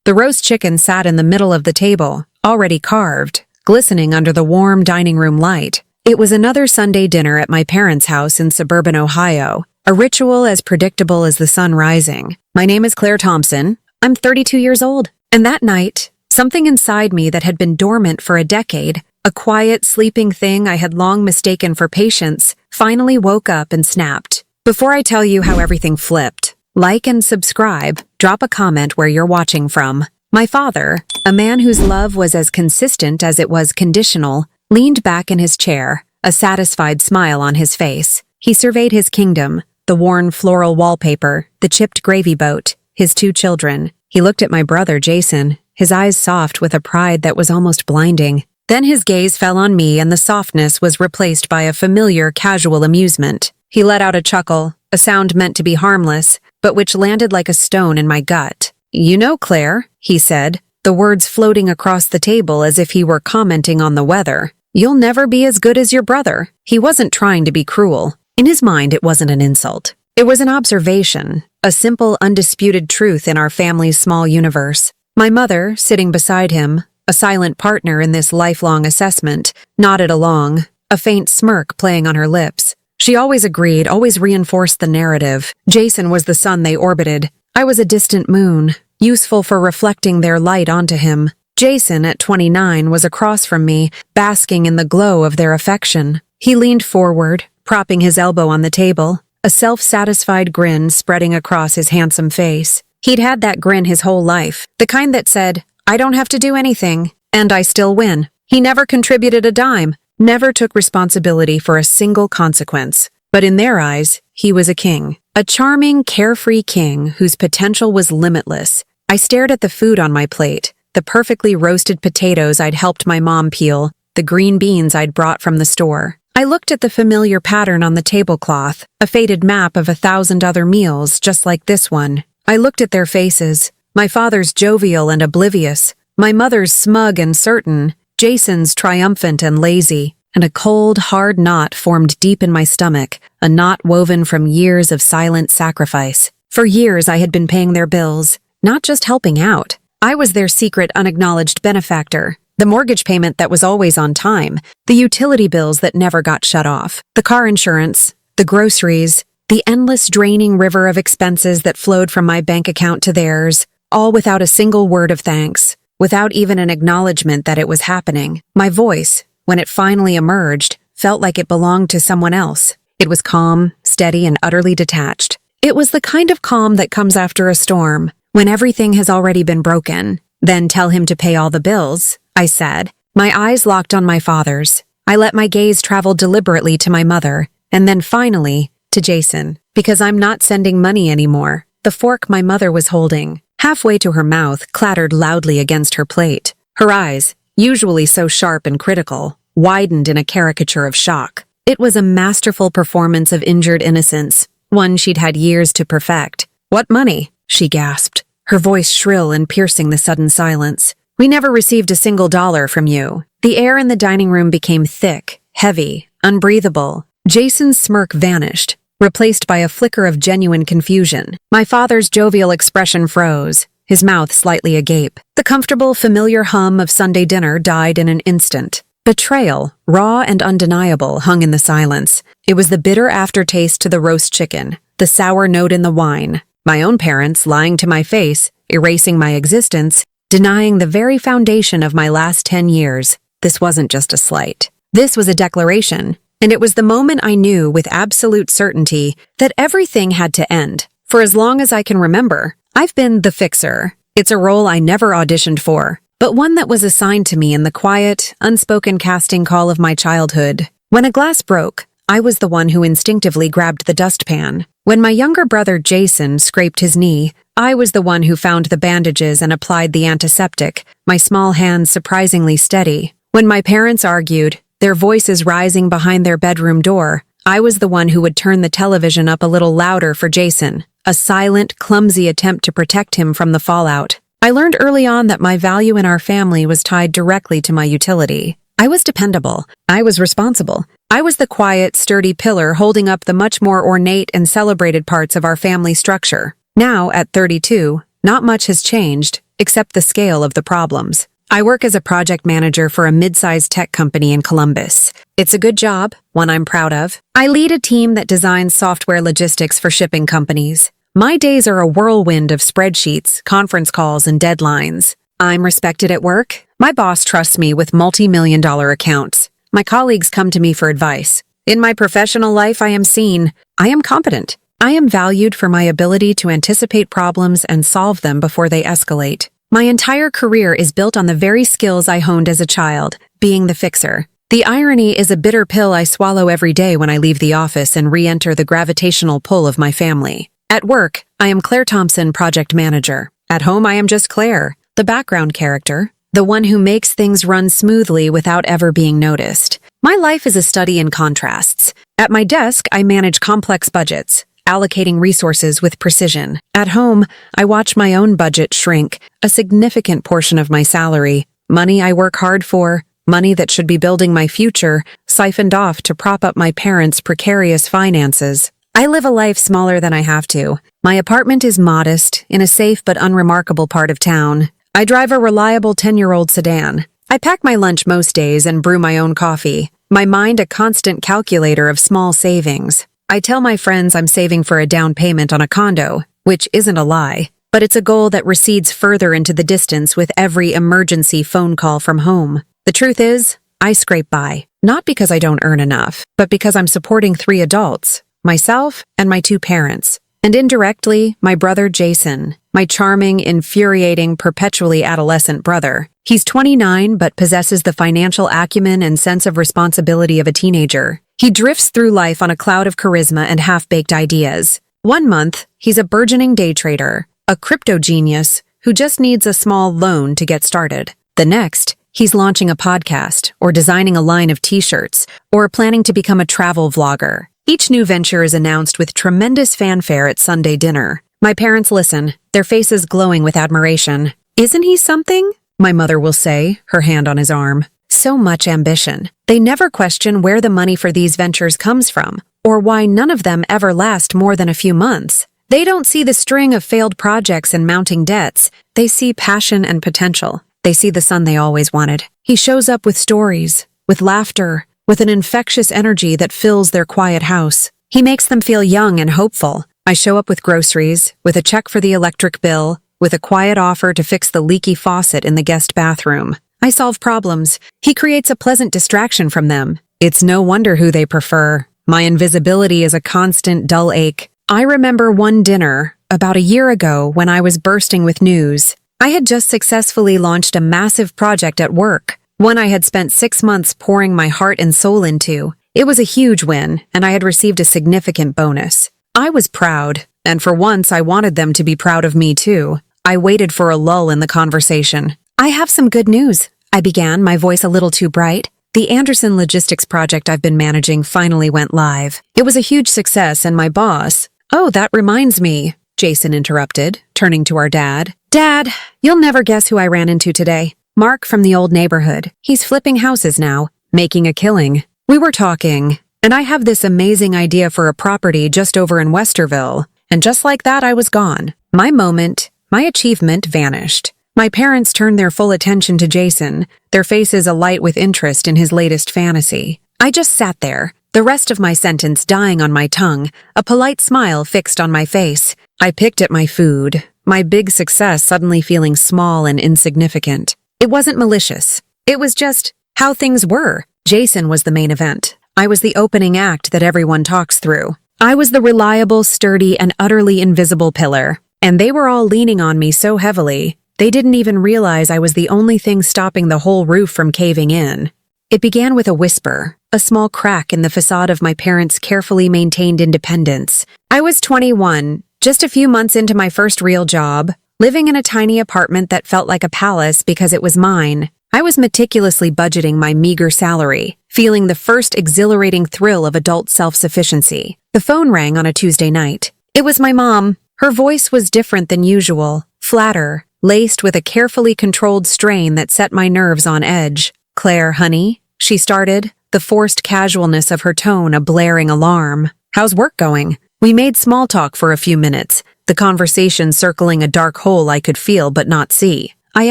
The roast chicken sat in the middle of the table, already carved, glistening under the warm dining room light. It was another Sunday dinner at my parents' house in suburban Ohio, a ritual as predictable as the sun rising. My name is Claire Thompson. I'm 32 years old. And that night, something inside me that had been dormant for a decade, a quiet, sleeping thing I had long mistaken for patience, finally woke up and snapped. Before I tell you how everything flipped, like and subscribe, drop a comment where you're watching from. My father, a man whose love was as consistent as it was conditional, leaned back in his chair, a satisfied smile on his face. He surveyed his kingdom, the worn floral wallpaper, the chipped gravy boat, his 2 children. He looked at my brother, Jason, his eyes soft with a pride that was almost blinding. Then his gaze fell on me and the softness was replaced by a familiar, casual amusement. He let out a chuckle, a sound meant to be harmless, but which landed like a stone in my gut. "You know, Claire," he said, the words floating across the table as if he were commenting on the weather. "You'll never be as good as your brother." He wasn't trying to be cruel. In his mind, it wasn't an insult. It was an observation, a simple, undisputed truth in our family's small universe. My mother, sitting beside him, a silent partner in this lifelong assessment, nodded along, a faint smirk playing on her lips. She always agreed, always reinforced the narrative. Jason was the sun they orbited. I was a distant moon, useful for reflecting their light onto him. Jason, at 29, was across from me, basking in the glow of their affection. He leaned forward, propping his elbow on the table, a self-satisfied grin spreading across his handsome face. He'd had that grin his whole life, the kind that said, "I don't have to do anything, and I still win." He never contributed a dime, never took responsibility for a single consequence. But in their eyes, he was a king. A charming, carefree king whose potential was limitless. I stared at the food on my plate, the perfectly roasted potatoes I'd helped my mom peel, the green beans I'd brought from the store. I looked at the familiar pattern on the tablecloth, a faded map of 1,000 other meals just like this one. I looked at their faces, my father's jovial and oblivious, my mother's smug and certain, Jason's triumphant and lazy, and a cold, hard knot formed deep in my stomach, a knot woven from years of silent sacrifice. For years I had been paying their bills, not just helping out. I was their secret, unacknowledged benefactor. The mortgage payment that was always on time, the utility bills that never got shut off, the car insurance, the groceries, the endless draining river of expenses that flowed from my bank account to theirs, all without a single word of thanks, without even an acknowledgement that it was happening. My voice, when it finally emerged, felt like it belonged to someone else. It was calm, steady, and utterly detached. It was the kind of calm that comes after a storm, when everything has already been broken. "Then tell him to pay all the bills," I said. My eyes locked on my father's. I let my gaze travel deliberately to my mother, and then finally, to Jason. "Because I'm not sending money anymore." The fork my mother was holding, halfway to her mouth, clattered loudly against her plate. Her eyes, usually so sharp and critical, widened in a caricature of shock. It was a masterful performance of injured innocence, one she'd had years to perfect. "What money?" she gasped, her voice shrill and piercing the sudden silence. "We never received a single dollar from you." The air in the dining room became thick, heavy, unbreathable. Jason's smirk vanished, replaced by a flicker of genuine confusion. My father's jovial expression froze, his mouth slightly agape. The comfortable, familiar hum of Sunday dinner died in an instant. Betrayal, raw and undeniable, hung in the silence. It was the bitter aftertaste to the roast chicken, the sour note in the wine. My own parents lying to my face, erasing my existence, denying the very foundation of my last 10 years. This wasn't just a slight. This was a declaration, and it was the moment I knew with absolute certainty that everything had to end. For as long as I can remember, I've been the fixer. It's a role I never auditioned for, but one that was assigned to me in the quiet, unspoken casting call of my childhood. When a glass broke, I was the one who instinctively grabbed the dustpan. When my younger brother Jason scraped his knee, I was the one who found the bandages and applied the antiseptic, my small hands surprisingly steady. When my parents argued, their voices rising behind their bedroom door, I was the one who would turn the television up a little louder for Jason, a silent, clumsy attempt to protect him from the fallout. I learned early on that my value in our family was tied directly to my utility. I was dependable. I was responsible. I was the quiet, sturdy pillar holding up the much more ornate and celebrated parts of our family structure. Now, at 32, not much has changed, except the scale of the problems. I work as a project manager for a mid-sized tech company in Columbus. It's a good job, one I'm proud of. I lead a team that designs software logistics for shipping companies. My days are a whirlwind of spreadsheets, conference calls, and deadlines. I'm respected at work. My boss trusts me with multi-million-dollar accounts. My colleagues come to me for advice. In my professional life, I am seen. I am competent. I am valued for my ability to anticipate problems and solve them before they escalate. My entire career is built on the very skills I honed as a child, being the fixer. The irony is a bitter pill I swallow every day when I leave the office and re-enter the gravitational pull of my family. At work, I am Claire Thompson, project manager. At home, I am just Claire, the background character, the one who makes things run smoothly without ever being noticed. My life is a study in contrasts. At my desk, I manage complex budgets, allocating resources with precision. At home, I watch my own budget shrink, a significant portion of my salary, money I work hard for, money that should be building my future, siphoned off to prop up my parents' precarious finances. I live a life smaller than I have to. My apartment is modest, in a safe but unremarkable part of town. I drive a reliable 10-year-old sedan. I pack my lunch most days and brew my own coffee. My mind a constant calculator of small savings. I tell my friends I'm saving for a down payment on a condo, which isn't a lie, but it's a goal that recedes further into the distance with every emergency phone call from home. The truth is, I scrape by, not because I don't earn enough, but because I'm supporting 3 adults, myself and my 2 parents, and indirectly, my brother Jason, my charming, infuriating, perpetually adolescent brother. He's 29 but possesses the financial acumen and sense of responsibility of a teenager. He drifts through life on a cloud of charisma and half-baked ideas. One month, he's a burgeoning day trader, a crypto genius who just needs a small loan to get started. The next, he's launching a podcast, or designing a line of t-shirts, or planning to become a travel vlogger. Each new venture is announced with tremendous fanfare at Sunday dinner. My parents listen, their faces glowing with admiration. "Isn't he something?" my mother will say, her hand on his arm. So much ambition. They never question where the money for these ventures comes from, or why none of them ever last more than a few months. They don't see the string of failed projects and mounting debts. They see passion and potential. They see the son they always wanted. He shows up with stories, with laughter, with an infectious energy that fills their quiet house. He makes them feel young and hopeful. I show up with groceries, with a check for the electric bill, with a quiet offer to fix the leaky faucet in the guest bathroom. I solve problems. He creates a pleasant distraction from them. It's no wonder who they prefer. My invisibility is a constant dull ache. I remember one dinner, about a year ago, when I was bursting with news. I had just successfully launched a massive project at work, one I had spent 6 months pouring my heart and soul into. It was a huge win, and I had received a significant bonus. I was proud, and for once I wanted them to be proud of me too. I waited for a lull in the conversation. "I have some good news," I began, my voice a little too bright. "The Anderson logistics project I've been managing finally went live. It was a huge success, and my boss—" "Oh, that reminds me," Jason interrupted, turning to our dad. "Dad, you'll never guess who I ran into today. Mark from the old neighborhood. He's flipping houses now, making a killing. We were talking, and I have this amazing idea for a property just over in Westerville. And just like that, I was gone. My moment, my achievement vanished. My parents turned their full attention to Jason, their faces alight with interest in his latest fantasy. I just sat there, the rest of my sentence dying on my tongue, a polite smile fixed on my face. I picked at my food, my big success suddenly feeling small and insignificant. It wasn't malicious. It was just how things were. Jason was the main event. I was the opening act that everyone talks through. I was the reliable, sturdy, and utterly invisible pillar. And they were all leaning on me so heavily, they didn't even realize I was the only thing stopping the whole roof from caving in. It began with a whisper, a small crack in the facade of my parents' carefully maintained independence. I was 21, just a few months into my first real job, living in a tiny apartment that felt like a palace because it was mine. I was meticulously budgeting my meager salary, feeling the first exhilarating thrill of adult self-sufficiency. The phone rang on a Tuesday night. It was my mom. Her voice was different than usual, flatter, laced with a carefully controlled strain that set my nerves on edge. "Claire, honey," she started, the forced casualness of her tone a blaring alarm. "How's work going?" We made small talk for a few minutes, the conversation circling a dark hole I could feel but not see. I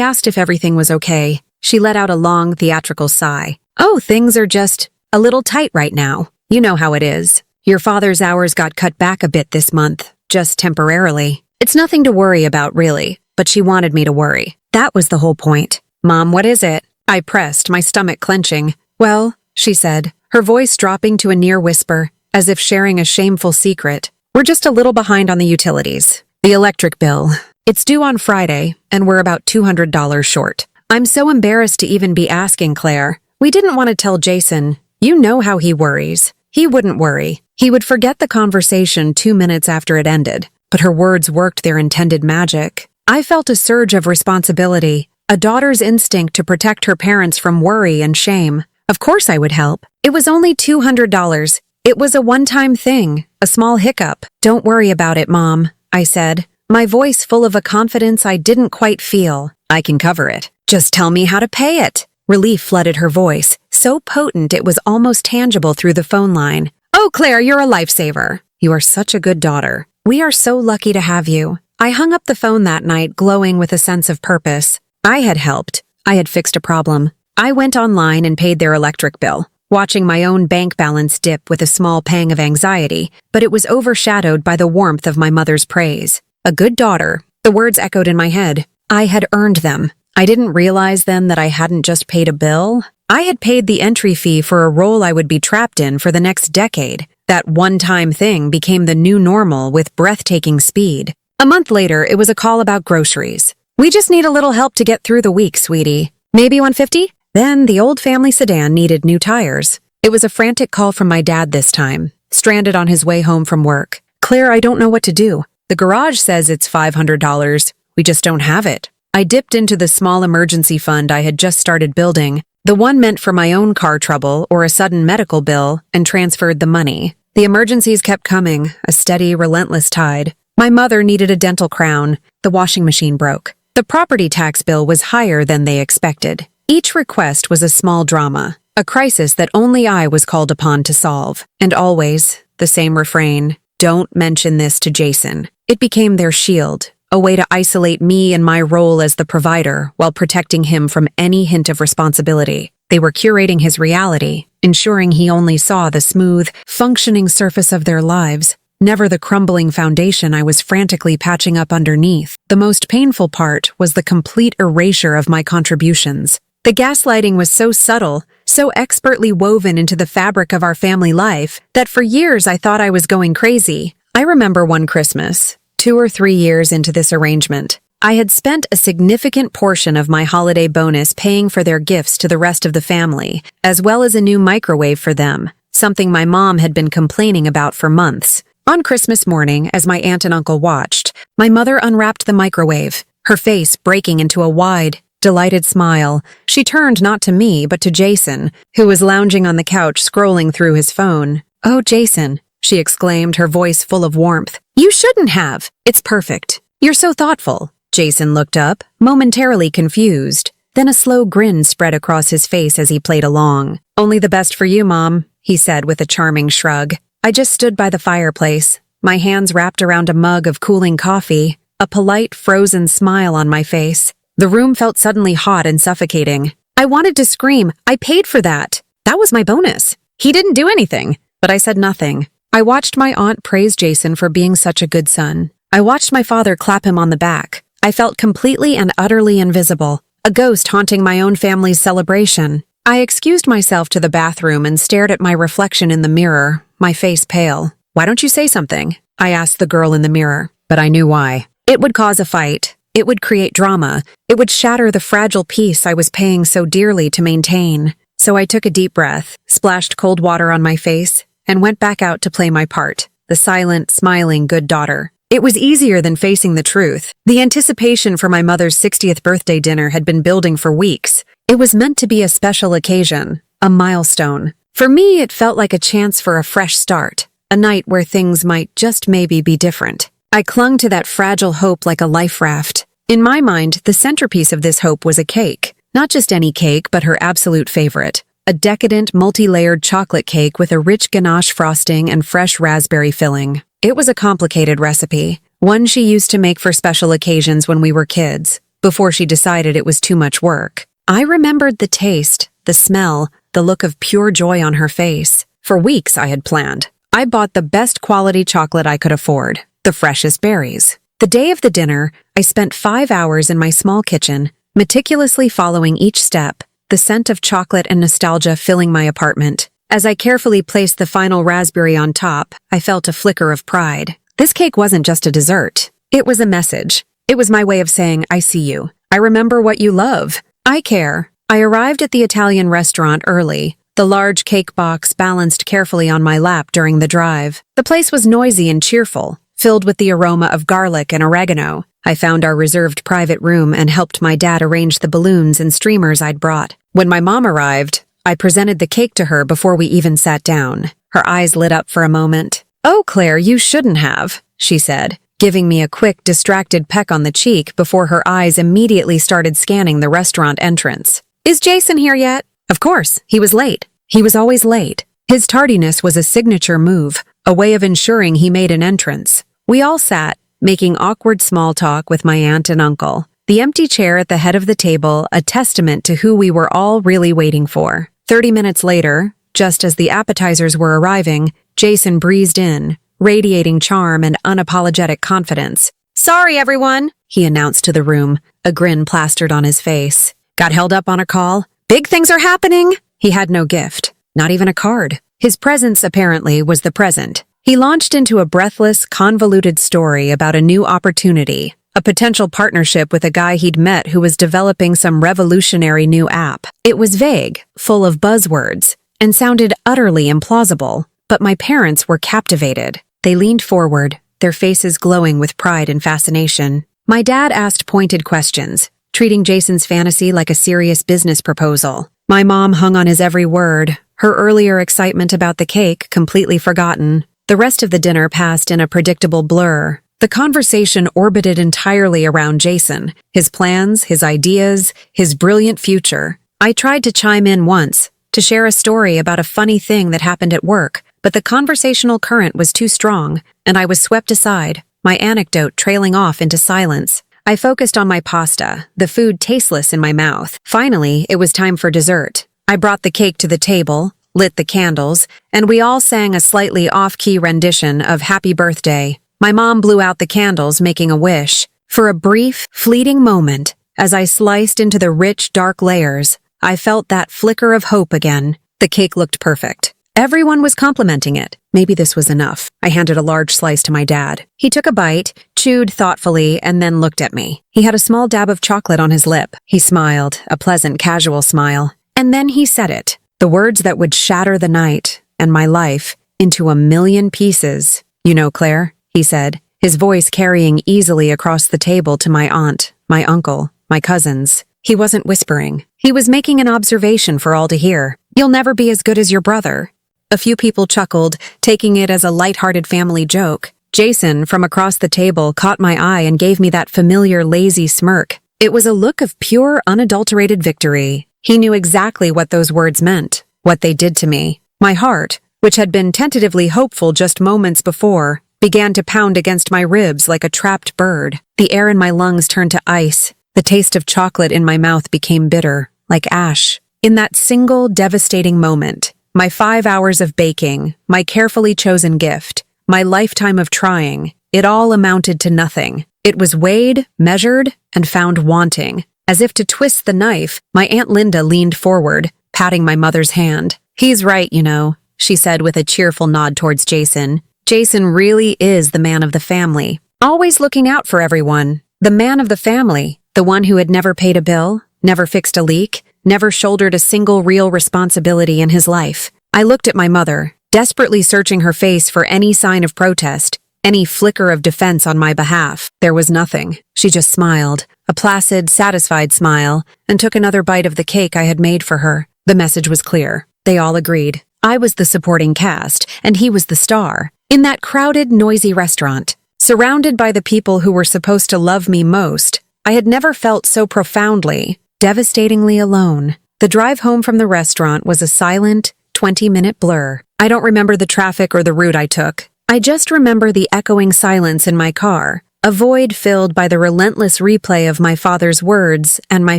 asked if everything was okay. She let out a long, theatrical sigh. "Oh, things are just a little tight right now. You know how it is. Your father's hours got cut back a bit this month, just temporarily. It's nothing to worry about, really, but she wanted me to worry. That was the whole point. Mom, what is it?" I pressed, my stomach clenching. "Well," she said, her voice dropping to a near whisper, as if sharing a shameful secret. "We're just a little behind on the utilities. The electric bill. It's due on Friday, and we're about $200 short. I'm so embarrassed to even be asking, Claire. We didn't want to tell Jason. You know how he worries. He wouldn't worry. He would forget the conversation 2 minutes after it ended." But her words worked their intended magic. I felt a surge of responsibility, a daughter's instinct to protect her parents from worry and shame. Of course I would help. It was only $200. It was a one-time thing, a small hiccup. "Don't worry about it, Mom," I said, my voice full of a confidence I didn't quite feel. "I can cover it. Just tell me how to pay it." Relief flooded her voice, so potent it was almost tangible through the phone line. "Oh, Claire, you're a lifesaver. You are such a good daughter. We are so lucky to have you." I hung up the phone that night, glowing with a sense of purpose. I had helped. I had fixed a problem. I went online and paid their electric bill, watching my own bank balance dip with a small pang of anxiety, but it was overshadowed by the warmth of my mother's praise. A good daughter. The words echoed in my head. I had earned them. I didn't realize then that I hadn't just paid a bill. I had paid the entry fee for a role I would be trapped in for the next decade. That one-time thing became the new normal with breathtaking speed. A month later, it was a call about groceries. "We just need a little help to get through the week, sweetie. Maybe 150? Then the old family sedan needed new tires. It was a frantic call from my dad this time, stranded on his way home from work. "Claire, I don't know what to do. The garage says it's $500. We just don't have it." I dipped into the small emergency fund I had just started building, the one meant for my own car trouble or a sudden medical bill, and transferred the money. The emergencies kept coming, a steady, relentless tide. My mother needed a dental crown. The washing machine broke. The property tax bill was higher than they expected. Each request was a small drama, a crisis that only I was called upon to solve. And always, the same refrain, "Don't mention this to Jason." It became their shield, a way to isolate me and my role as the provider while protecting him from any hint of responsibility. They were curating his reality, ensuring he only saw the smooth, functioning surface of their lives, never the crumbling foundation I was frantically patching up underneath. The most painful part was the complete erasure of my contributions. The gaslighting was so subtle, so expertly woven into the fabric of our family life, that for years I thought I was going crazy. I remember one Christmas, 2 or 3 years into this arrangement. I had spent a significant portion of my holiday bonus paying for their gifts to the rest of the family, as well as a new microwave for them, something my mom had been complaining about for months. On Christmas morning, as my aunt and uncle watched, my mother unwrapped the microwave, her face breaking into a wide, delighted smile. She turned not to me, but to Jason, who was lounging on the couch scrolling through his phone. "Oh, Jason," she exclaimed, her voice full of warmth. "You shouldn't have. It's perfect. You're so thoughtful." Jason looked up, momentarily confused. Then a slow grin spread across his face as he played along. "Only the best for you, Mom," he said with a charming shrug. I just stood by the fireplace, my hands wrapped around a mug of cooling coffee, a polite, frozen smile on my face. The room felt suddenly hot and suffocating. I wanted to scream, "I paid for that. That was my bonus. He didn't do anything." But I said nothing. I watched my aunt praise Jason for being such a good son. I watched my father clap him on the back. I felt completely and utterly invisible, a ghost haunting my own family's celebration. I excused myself to the bathroom and stared at my reflection in the mirror, my face pale. "Why don't you say something?" I asked the girl in the mirror, but I knew why. It would cause a fight. It would create drama. It would shatter the fragile peace I was paying so dearly to maintain. So I took a deep breath, splashed cold water on my face, and went back out to play my part, the silent, smiling good daughter. It was easier than facing the truth. The anticipation for my mother's 60th birthday dinner had been building for weeks. It was meant to be a special occasion, a milestone. For me, it felt like a chance for a fresh start, a night where things might just maybe be different. I clung to that fragile hope like a life raft. In my mind, the centerpiece of this hope was a cake. Not just any cake, but her absolute favorite. A decadent, multi-layered chocolate cake with a rich ganache frosting and fresh raspberry filling. It was a complicated recipe, one she used to make for special occasions when we were kids, before she decided it was too much work. I remembered the taste, the smell, the look of pure joy on her face. For weeks I had planned. I bought the best quality chocolate I could afford, the freshest berries. The day of the dinner, I spent 5 hours in my small kitchen, meticulously following each step, the scent of chocolate and nostalgia filling my apartment. As I carefully placed the final raspberry on top, I felt a flicker of pride. This cake wasn't just a dessert. It was a message. It was my way of saying, I see you. I remember what you love. I care. I arrived at the Italian restaurant early, the large cake box balanced carefully on my lap during the drive. The place was noisy and cheerful, filled with the aroma of garlic and oregano. I found our reserved private room and helped my dad arrange the balloons and streamers I'd brought. When my mom arrived, I presented the cake to her before we even sat down. Her eyes lit up for a moment. "Oh, Claire, you shouldn't have," she said, giving me a quick, distracted peck on the cheek before her eyes immediately started scanning the restaurant entrance. "Is Jason here yet?" Of course, he was late. He was always late. His tardiness was a signature move, a way of ensuring he made an entrance. We all sat, making awkward small talk with my aunt and uncle. The empty chair at the head of the table, a testament to who we were all really waiting for. 30 minutes later, just as the appetizers were arriving, Jason breezed in, radiating charm and unapologetic confidence. "Sorry, everyone," he announced to the room, a grin plastered on his face. "Got held up on a call? Big things are happening!" He had no gift, not even a card. His presence, apparently, was the present. He launched into a breathless, convoluted story about a new opportunity, a potential partnership with a guy he'd met who was developing some revolutionary new app. It was vague, full of buzzwords, and sounded utterly implausible, but my parents were captivated. They leaned forward, their faces glowing with pride and fascination. My dad asked pointed questions, treating Jason's fantasy like a serious business proposal. My mom hung on his every word, her earlier excitement about the cake completely forgotten. The rest of the dinner passed in a predictable blur. The conversation orbited entirely around Jason, his plans, his ideas, his brilliant future. I tried to chime in once, to share a story about a funny thing that happened at work, but the conversational current was too strong, and I was swept aside, my anecdote trailing off into silence. I focused on my pasta, the food tasteless in my mouth. Finally, it was time for dessert. I brought the cake to the table, lit the candles, and we all sang a slightly off-key rendition of Happy Birthday. My mom blew out the candles, making a wish. For a brief, fleeting moment, as I sliced into the rich, dark layers, I felt that flicker of hope again. The cake looked perfect. Everyone was complimenting it. Maybe this was enough. I handed a large slice to my dad. He took a bite, chewed thoughtfully, and then looked at me. He had a small dab of chocolate on his lip. He smiled, a pleasant, casual smile. And then he said it, the words that would shatter the night and my life into a million pieces. "You know, Claire," he said, his voice carrying easily across the table to my aunt, my uncle, my cousins. He wasn't whispering. He was making an observation for all to hear. "You'll never be as good as your brother." A few people chuckled, taking it as a light-hearted family joke. Jason, from across the table, caught my eye and gave me that familiar lazy smirk. It was a look of pure, unadulterated victory. He knew exactly what those words meant, what they did to me. My heart, which had been tentatively hopeful just moments before, began to pound against my ribs like a trapped bird. The air in my lungs turned to ice. The taste of chocolate in my mouth became bitter, like ash. In that single, devastating moment, my 5 hours of baking, my carefully chosen gift, my lifetime of trying, it all amounted to nothing. It was weighed, measured, and found wanting. As if to twist the knife, my Aunt Linda leaned forward, patting my mother's hand. "He's right, you know," she said with a cheerful nod towards Jason. "Jason really is the man of the family, always looking out for everyone. The man of the family, the one who had never paid a bill, never fixed a leak, never shouldered a single real responsibility in his life." I looked at my mother, desperately searching her face for any sign of protest, any flicker of defense on my behalf. There was nothing. She just smiled, a placid, satisfied smile, and took another bite of the cake I had made for her. The message was clear. They all agreed. I was the supporting cast, and he was the star. In that crowded, noisy restaurant, surrounded by the people who were supposed to love me most, I had never felt so profoundly, devastatingly alone. The drive home from the restaurant was a silent, 20-minute blur. I don't remember the traffic or the route I took. I just remember the echoing silence in my car, a void filled by the relentless replay of my father's words and my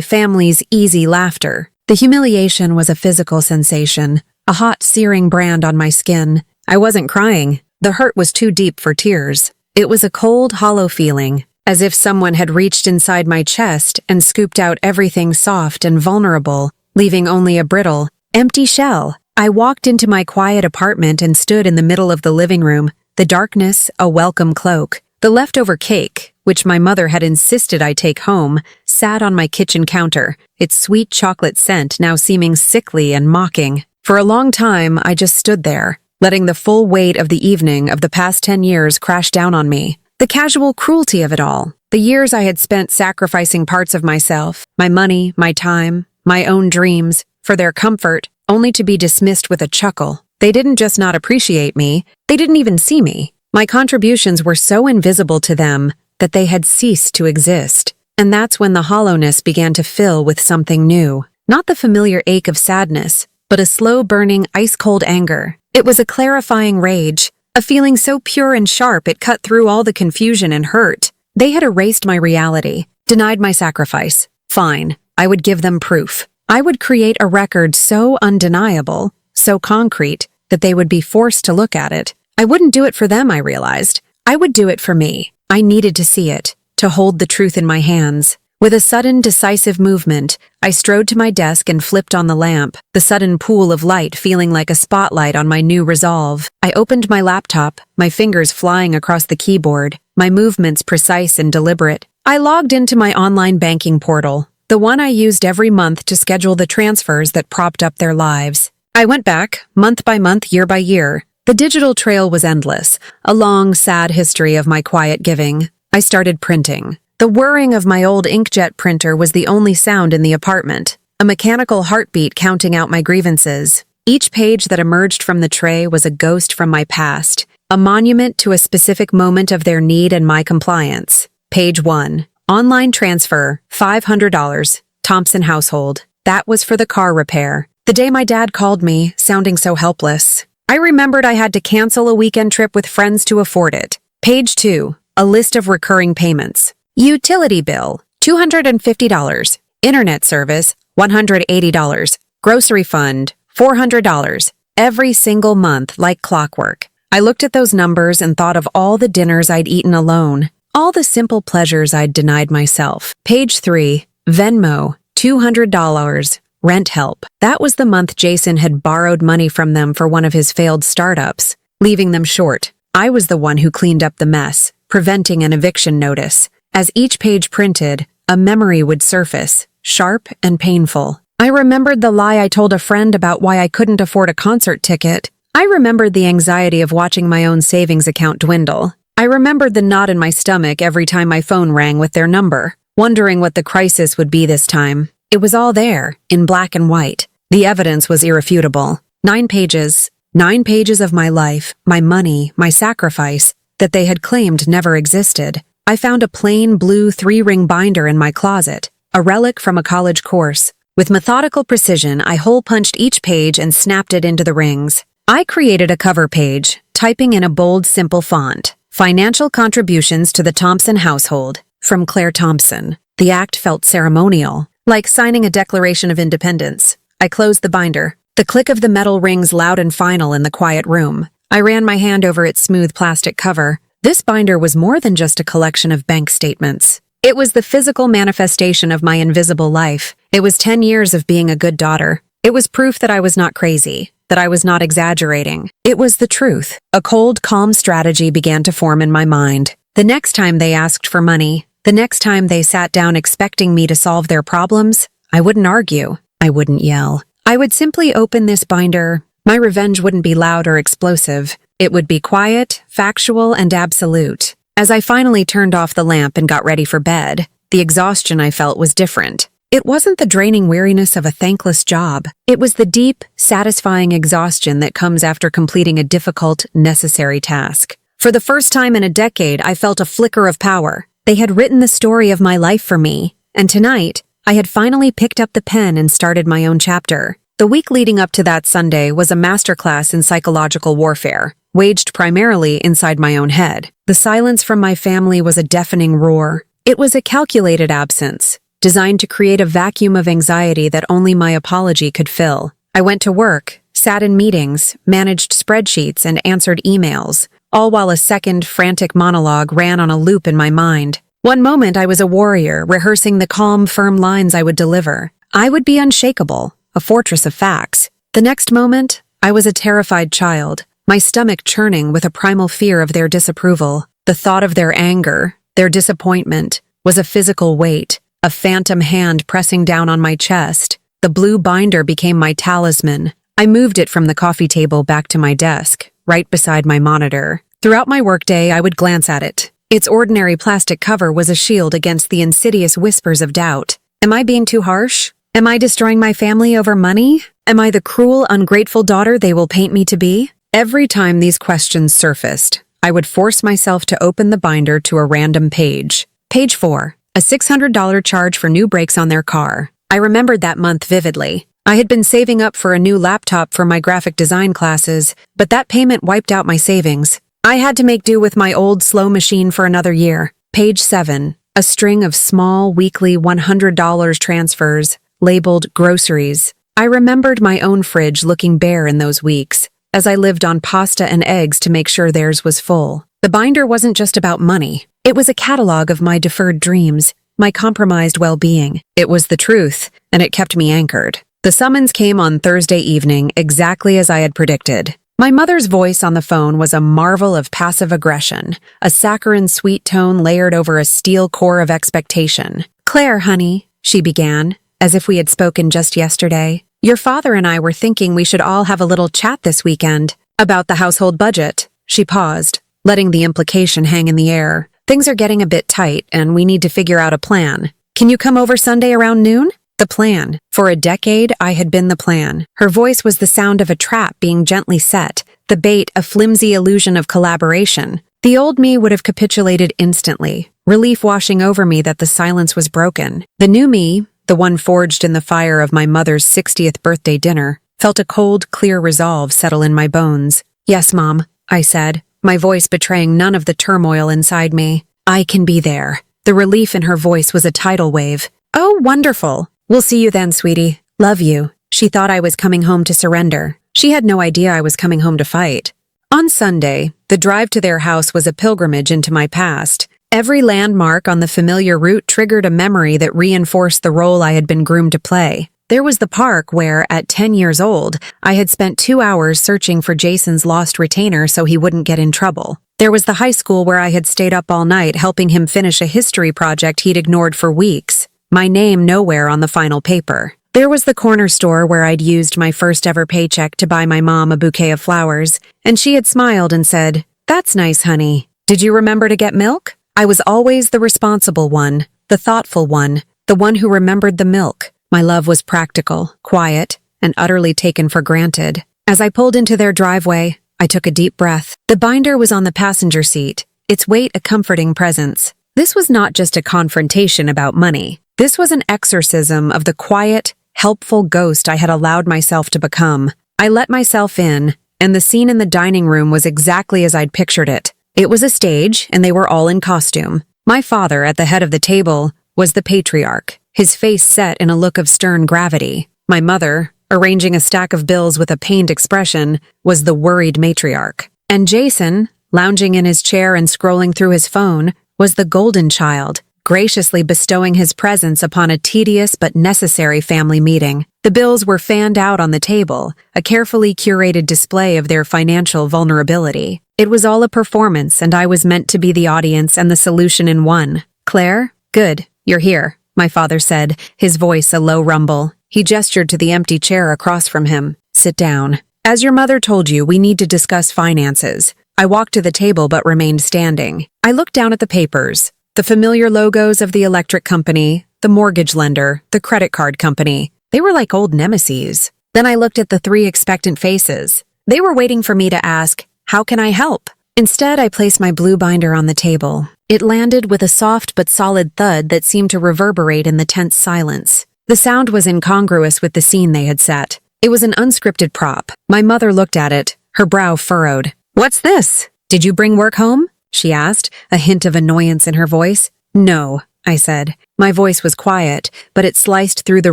family's easy laughter. The humiliation was a physical sensation, a hot, searing brand on my skin. I wasn't crying. The hurt was too deep for tears. It was a cold, hollow feeling, as if someone had reached inside my chest and scooped out everything soft and vulnerable, leaving only a brittle, empty shell. I walked into my quiet apartment and stood in the middle of the living room, the darkness a welcome cloak. The leftover cake, which my mother had insisted I take home, sat on my kitchen counter, its sweet chocolate scent now seeming sickly and mocking. For a long time, I just stood there, letting the full weight of the evening of the past 10 years crash down on me. The casual cruelty of it all, the years I had spent sacrificing parts of myself, my money, my time, my own dreams, for their comfort, only to be dismissed with a chuckle. They didn't just not appreciate me, they didn't even see me. My contributions were so invisible to them that they had ceased to exist. And that's when the hollowness began to fill with something new. Not the familiar ache of sadness, but a slow-burning, ice-cold anger. It was a clarifying rage, a feeling so pure and sharp it cut through all the confusion and hurt. They had erased my reality, denied my sacrifice. Fine, I would give them proof. I would create a record so undeniable, so concrete, that they would be forced to look at it. I wouldn't do it for them, I realized. I would do it for me. I needed to see it, to hold the truth in my hands. With a sudden, decisive movement, I strode to my desk and flipped on the lamp, the sudden pool of light feeling like a spotlight on my new resolve. I opened my laptop, my fingers flying across the keyboard, my movements precise and deliberate. I logged into my online banking portal, the one I used every month to schedule the transfers that propped up their lives. I went back, month by month, year by year. The digital trail was endless, a long, sad history of my quiet giving. I started printing. The whirring of my old inkjet printer was the only sound in the apartment, a mechanical heartbeat counting out my grievances. Each page that emerged from the tray was a ghost from my past, a monument to a specific moment of their need and my compliance. Page 1. Online transfer, $500, Thompson household. That was for the car repair. The day my dad called me, sounding so helpless. I remembered I had to cancel a weekend trip with friends to afford it. Page 2. A list of recurring payments. Utility bill, $250. Internet service, $180. Grocery fund, $400. Every single month, like clockwork. I looked at those numbers and thought of all the dinners I'd eaten alone, all the simple pleasures I'd denied myself. Page 3. Venmo, $200. Rent help. That was the month Jason had borrowed money from them for one of his failed startups, leaving them short. I was the one who cleaned up the mess, preventing an eviction notice. As each page printed, a memory would surface, sharp and painful. I remembered the lie I told a friend about why I couldn't afford a concert ticket. I remembered the anxiety of watching my own savings account dwindle. I remembered the knot in my stomach every time my phone rang with their number, wondering what the crisis would be this time. It was all there, in black and white. The evidence was irrefutable. 9 pages. 9 pages of my life, my money, my sacrifice, that they had claimed never existed. I found a plain blue 3-ring binder in my closet, a relic from a college course. With methodical precision, I hole-punched each page and snapped it into the rings. I created a cover page, typing in a bold, simple font. Financial contributions to the Thompson household, from Claire Thompson. The act felt ceremonial, like signing a Declaration of Independence. I closed the binder, the click of the metal rings loud and final in the quiet room. I ran my hand over its smooth plastic cover. This binder was more than just a collection of bank statements. It was the physical manifestation of my invisible life. It was 10 years of being a good daughter. It was proof that I was not crazy, that I was not exaggerating. It was the truth. A cold, calm strategy began to form in my mind. The next time they asked for money, the next time they sat down expecting me to solve their problems, I wouldn't argue. I wouldn't yell. I would simply open this binder. My revenge wouldn't be loud or explosive. It would be quiet, factual, and absolute. As I finally turned off the lamp and got ready for bed, the exhaustion I felt was different. It wasn't the draining weariness of a thankless job. It was the deep, satisfying exhaustion that comes after completing a difficult, necessary task. For the first time in a decade, I felt a flicker of power. They had written the story of my life for me, and tonight, I had finally picked up the pen and started my own chapter. The week leading up to that Sunday was a masterclass in psychological warfare. waged primarily inside my own head. The silence from my family was a deafening roar. It was a calculated absence, designed to create a vacuum of anxiety that only my apology could fill. I went to work, sat in meetings, managed spreadsheets, and answered emails, all while a second, frantic monologue ran on a loop in my mind. One moment I was a warrior, rehearsing the calm, firm lines I would deliver. I would be unshakable, a fortress of facts. The next moment, I was a terrified child, my stomach churning with a primal fear of their disapproval. The thought of their anger, their disappointment, was a physical weight, a phantom hand pressing down on my chest. The blue binder became my talisman. I moved it from the coffee table back to my desk, right beside my monitor. Throughout my workday, I would glance at it. Its ordinary plastic cover was a shield against the insidious whispers of doubt. Am I being too harsh? Am I destroying my family over money? Am I the cruel, ungrateful daughter they will paint me to be? Every time these questions surfaced, I would force myself to open the binder to a random page. Page 4, a $600 charge for new brakes on their car. I remembered that month vividly. I had been saving up for a new laptop for my graphic design classes, but that payment wiped out my savings. I had to make do with my old slow machine for another year. Page 7, a string of small, weekly $100 transfers, labeled groceries. I remembered my own fridge looking bare in those weeks, as I lived on pasta and eggs to make sure theirs was full. The binder wasn't just about money. It was a catalog of my deferred dreams, my compromised well-being. It was the truth, and it kept me anchored. The summons came on Thursday evening, exactly as I had predicted. My mother's voice on the phone was a marvel of passive aggression, a saccharine sweet tone layered over a steel core of expectation. "Claire, honey," she began, as if we had spoken just yesterday. "Your father and I were thinking we should all have a little chat this weekend about the household budget." She paused, letting the implication hang in the air. "Things are getting a bit tight, and we need to figure out a plan. Can you come over Sunday around noon?" The plan. For a decade, I had been the plan. Her voice was the sound of a trap being gently set, the bait a flimsy illusion of collaboration. The old me would have capitulated instantly, relief washing over me that the silence was broken. The new me, the one forged in the fire of my mother's 60th birthday dinner, felt a cold, clear resolve settle in my bones. "Yes, Mom," I said, my voice betraying none of the turmoil inside me. "I can be there." The relief in her voice was a tidal wave. "Oh, wonderful. We'll see you then, sweetie. Love you." She thought I was coming home to surrender. She had no idea I was coming home to fight. On Sunday, the drive to their house was a pilgrimage into my past. Every landmark on the familiar route triggered a memory that reinforced the role I had been groomed to play. There was the park where, at 10 years old, I had spent 2 hours searching for Jason's lost retainer so he wouldn't get in trouble. There was the high school where I had stayed up all night helping him finish a history project he'd ignored for weeks. My name nowhere on the final paper. There was the corner store where I'd used my first ever paycheck to buy my mom a bouquet of flowers, and she had smiled and said, "That's nice, honey. Did you remember to get milk?" I was always the responsible one, the thoughtful one, the one who remembered the milk. My love was practical, quiet, and utterly taken for granted. As I pulled into their driveway, I took a deep breath. The binder was on the passenger seat, its weight a comforting presence. This was not just a confrontation about money. This was an exorcism of the quiet, helpful ghost I had allowed myself to become. I let myself in, and the scene in the dining room was exactly as I'd pictured it. It was a stage, and they were all in costume. My father, at the head of the table, was the patriarch, his face set in a look of stern gravity. My mother, arranging a stack of bills with a pained expression, was the worried matriarch. And Jason, lounging in his chair and scrolling through his phone, was the golden child, graciously bestowing his presence upon a tedious but necessary family meeting. The bills were fanned out on the table, a carefully curated display of their financial vulnerability. It was all a performance, and I was meant to be the audience and the solution in one. "Claire, good, you're here," my father said, his voice a low rumble. He gestured to the empty chair across from him. "Sit down. As your mother told you, we need to discuss finances." I walked to the table but remained standing. I looked down at the papers. The familiar logos of the electric company, the mortgage lender, the credit card company. They were like old nemeses. Then I looked at the 3 expectant faces. They were waiting for me to ask, "How can I help?" Instead, I placed my blue binder on the table. It landed with a soft but solid thud that seemed to reverberate in the tense silence. The sound was incongruous with the scene they had set. It was an unscripted prop. My mother looked at it, her brow furrowed. What's this? Did you bring work home? She asked, a hint of annoyance in her voice. No, I said. My voice was quiet, but it sliced through the